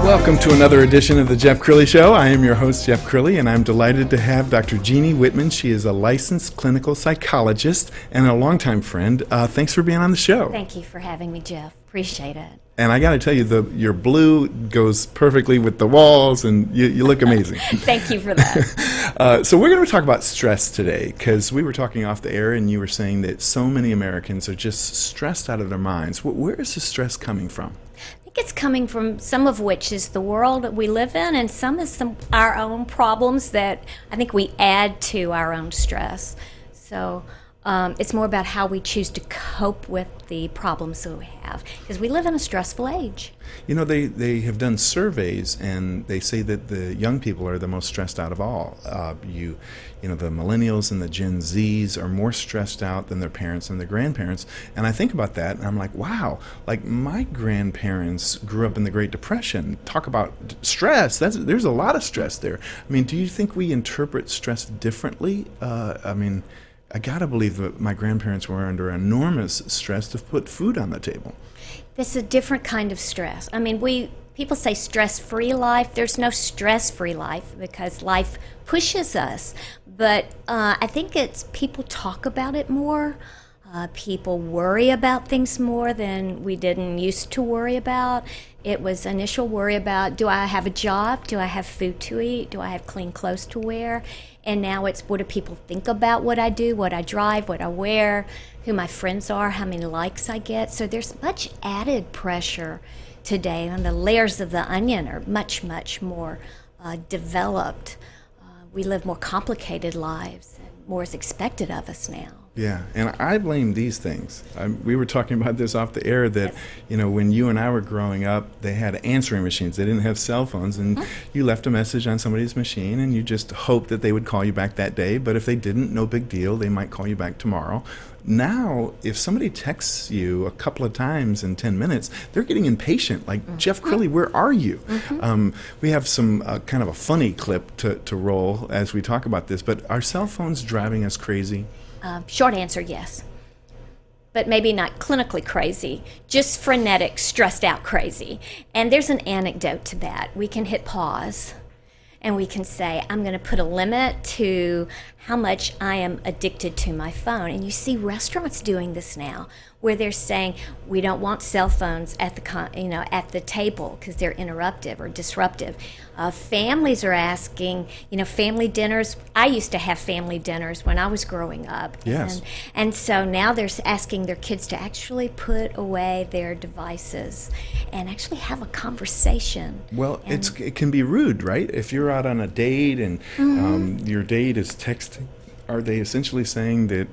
Welcome to another edition of the Jeff Crilley Show. I am your host, Jeff Crilley, and I'm delighted to have Dr. Jeannie Whitman. She is a licensed clinical psychologist and a longtime friend. Thanks for being on the show. Thank you for having me, Jeff. Appreciate it. And I got to tell you, your blue goes perfectly with the walls, and you look amazing. Thank you for that. So we're going to talk about stress today, because we were talking off the air, and you were saying that so many Americans are just stressed out of their minds. Where is the stress coming from? I think it's coming from some of which is the world that we live in, and some is our own problems that I think we add to our own stress. So it's more about how we choose to cope with the problems that we have, because we live in a stressful age. You know, they have done surveys, and they say that the young people are the most stressed out of all. You know, the millennials and the Gen Zs are more stressed out than their parents and their grandparents. And I think about that, and I'm like, wow, like my grandparents grew up in the Great Depression. Talk about stress. There's a lot of stress there. I mean, do you think we interpret stress differently? I gotta believe that my grandparents were under enormous stress to put food on the table. It's a different kind of stress. I mean, people say stress-free life. There's no stress-free life because life pushes us. But I think it's people talk about it more. People worry about things more than we didn't used to worry about. It was initial worry about, do I have a job? Do I have food to eat? Do I have clean clothes to wear? And now it's, what do people think about what I do, what I drive, what I wear, who my friends are, how many likes I get. So there's much added pressure today, and the layers of the onion are much, much more developed. We live more complicated lives, and more is expected of us now. Yeah, and I blame these things. We were talking about this off the air that, you know, when you and I were growing up, they had answering machines. They didn't have cell phones, and you left a message on somebody's machine, and you just hoped that they would call you back that day. But if they didn't, no big deal. They might call you back tomorrow. Now, if somebody texts you a couple of times in 10 minutes, they're getting impatient. Like, Jeff Crilley, where are you? We have some kind of a funny clip to roll as we talk about this, but are cell phones driving us crazy? Short answer, yes. But maybe not clinically crazy, just frenetic, stressed out crazy. And there's an anecdote to that. We can hit pause and we can say, I'm going to put a limit to how much I am addicted to my phone. And you see restaurants doing this now, where they're saying we don't want cell phones at the table because they're interruptive or disruptive. Families are asking, family dinners. I used to have family dinners when I was growing up. Yes. And so now they're asking their kids to actually put away their devices and actually have a conversation. Well, it can be rude, right? If you're out on a date and your date is texting, are they essentially saying that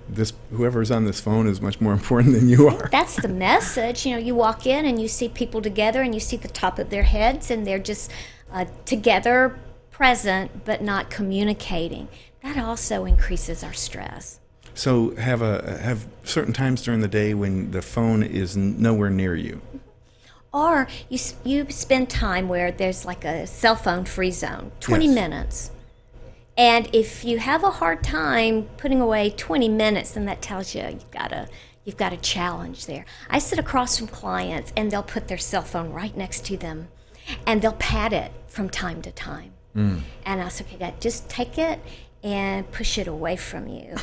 whoever's on this phone is much more important than you are? That's the message. You walk in and you see people together and you see the top of their heads and they're just together, present, but not communicating. That also increases our stress. So have certain times during the day when the phone is nowhere near you. Or you spend time where there's like a cell phone free zone, 20 minutes. And if you have a hard time putting away 20 minutes, then that tells you you've got a challenge there. I sit across from clients, and they'll put their cell phone right next to them, and they'll pat it from time to time. And I'll say, okay, just take it and push it away from you.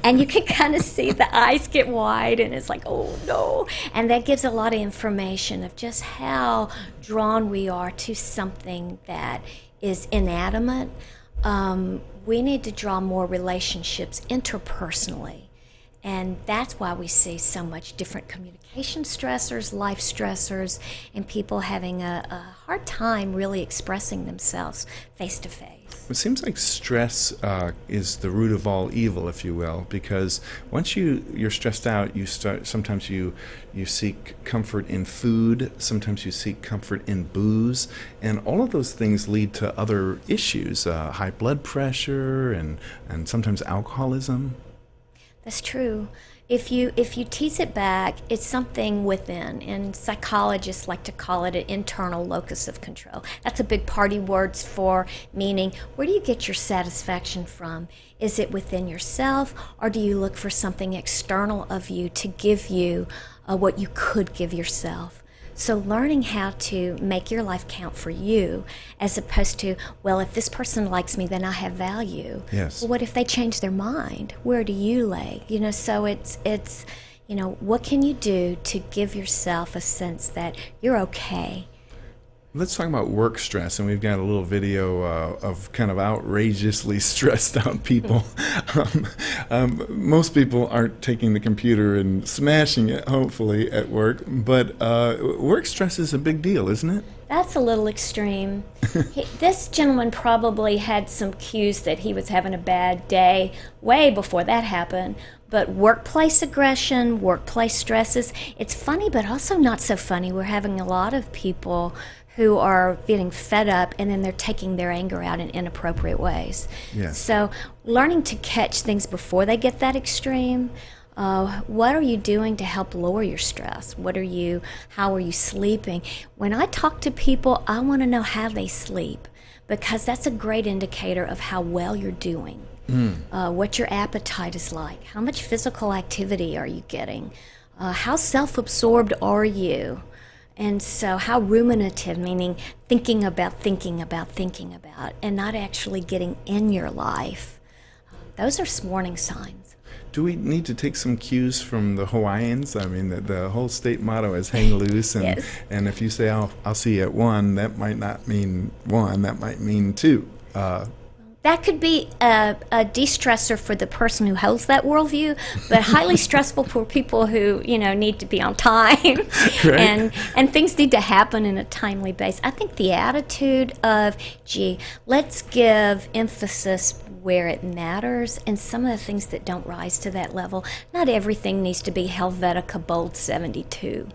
And you can kind of see the eyes get wide, and it's like, oh, no. And that gives a lot of information of just how drawn we are to something that is inanimate. We need to draw more relationships interpersonally And that's why we see so much different communication stressors, life stressors, and people having a hard time really expressing themselves face to face. It seems like stress is the root of all evil, if you will, because once you're stressed out, sometimes you seek comfort in food, sometimes you seek comfort in booze, and all of those things lead to other issues, high blood pressure and sometimes alcoholism. That's true. If you tease it back, it's something within, and psychologists like to call it an internal locus of control. That's a big party words for meaning, where do you get your satisfaction from? Is it within yourself, or do you look for something external of you to give you what you could give yourself? So learning how to make your life count for you, as opposed to, well, if this person likes me, then I have value. Yes. Well, what if they change their mind? Where do you lay? So it's what can you do to give yourself a sense that you're okay? Let's talk about work stress, and we've got a little video of kind of outrageously stressed out people. Most people aren't taking the computer and smashing it, hopefully, at work, but work stress is a big deal, isn't it? That's a little extreme. This gentleman probably had some cues that he was having a bad day way before that happened. But workplace aggression, workplace stresses, it's funny, but also not so funny. We're having a lot of people who are getting fed up, and then they're taking their anger out in inappropriate ways. Yes. So learning to catch things before they get that extreme. What are you doing to help lower your stress? How are you sleeping? When I talk to people, I want to know how they sleep, because that's a great indicator of how well you're doing. What your appetite is like. How much physical activity are you getting? How self-absorbed are you? And so how ruminative, meaning thinking about, and not actually getting in your life. Those are warning signs. Do we need to take some cues from the Hawaiians? I mean, the whole state motto is hang loose, and, Yes. and if you say, I'll see you at 1, that might not mean 1, that might mean 2. That could be a de-stressor for the person who holds that worldview, but highly stressful for people who, need to be on time. Right. And things need to happen in a timely basis. I think the attitude of, let's give emphasis where it matters, and some of the things that don't rise to that level. Not everything needs to be Helvetica Bold 72,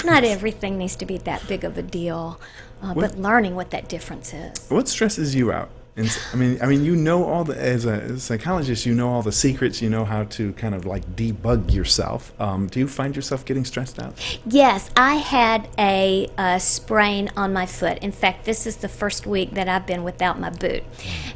Not everything needs to be that big of a deal, but learning what that difference is. What stresses you out? And I mean, as a psychologist, all the secrets. You know how to kind of like debug yourself. Do you find yourself getting stressed out? Yes, I had a sprain on my foot. In fact, this is the first week that I've been without my boot.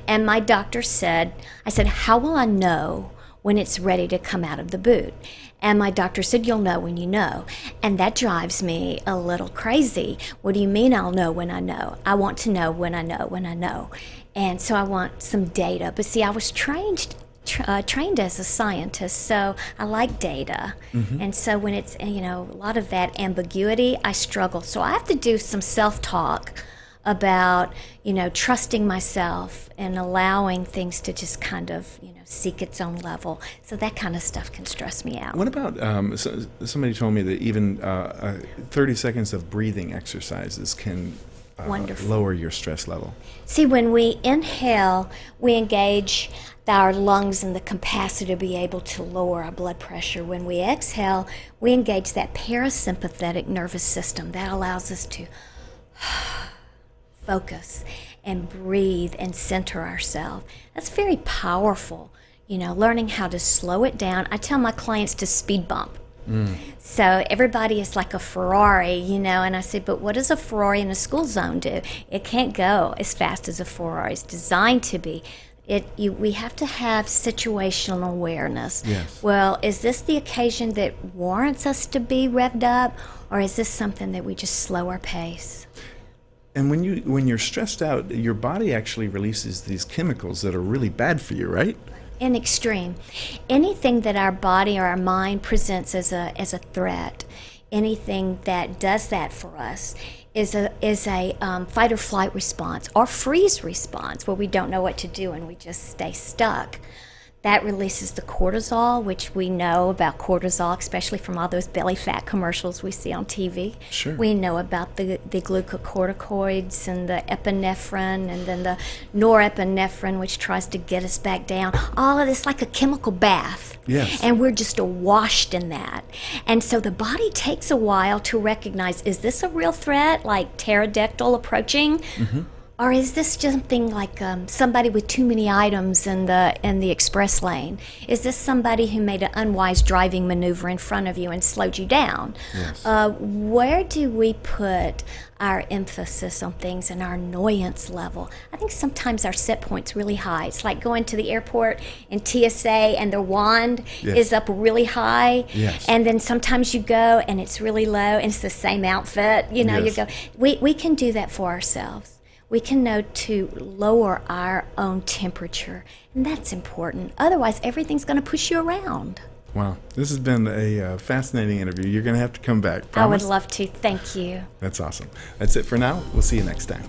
And my doctor said, how will I know when it's ready to come out of the boot? And my doctor said, you'll know when you know. And that drives me a little crazy. What do you mean I'll know when I know? I want to know when I know. And so I want some data. But see, I was trained as a scientist, so I like data. Mm-hmm. And so when it's, a lot of that ambiguity, I struggle. So I have to do some self-talk about, trusting myself and allowing things to just kind of, seek its own level. So that kind of stuff can stress me out. What about, somebody told me that even 30 seconds of breathing exercises can lower your stress level. See, when we inhale, we engage our lungs and the capacity to be able to lower our blood pressure. When we exhale, we engage that parasympathetic nervous system that allows us to focus and breathe and center ourselves. That's very powerful. Learning how to slow it down. I tell my clients to speed bump. So everybody is like a Ferrari, and I say, but what does a Ferrari in a school zone do? It can't go as fast as a Ferrari is designed to be. We have to have situational awareness. Yes. Well, is this the occasion that warrants us to be revved up, or is this something that we just slow our pace? And when you're stressed out, your body actually releases these chemicals that are really bad for you, right? In extreme. Anything that our body or our mind presents as a threat, anything that does that for us is a fight or flight response or freeze response where we don't know what to do and we just stay stuck. That releases the cortisol, which we know about cortisol, especially from all those belly fat commercials we see on TV. Sure. We know about the glucocorticoids and the epinephrine and then the norepinephrine, which tries to get us back down. All of this like a chemical bath. Yes. And we're just washed in that. And so the body takes a while to recognize, is this a real threat, like pterodactyl approaching? Mm-hmm. Or is this something like somebody with too many items in the express lane? Is this somebody who made an unwise driving maneuver in front of you and slowed you down? Yes. Where do we put our emphasis on things and our annoyance level? I think sometimes our set point's really high. It's like going to the airport in TSA and their wand Yes. is up really high. Yes. And then sometimes you go and it's really low and it's the same outfit. You know, Yes. you go. We can do that for ourselves. We can know to lower our own temperature, and that's important. Otherwise, everything's going to push you around. Wow. This has been a fascinating interview. You're going to have to come back. I would Promise? love to. Thank you. That's awesome. That's it for now. We'll see you next time.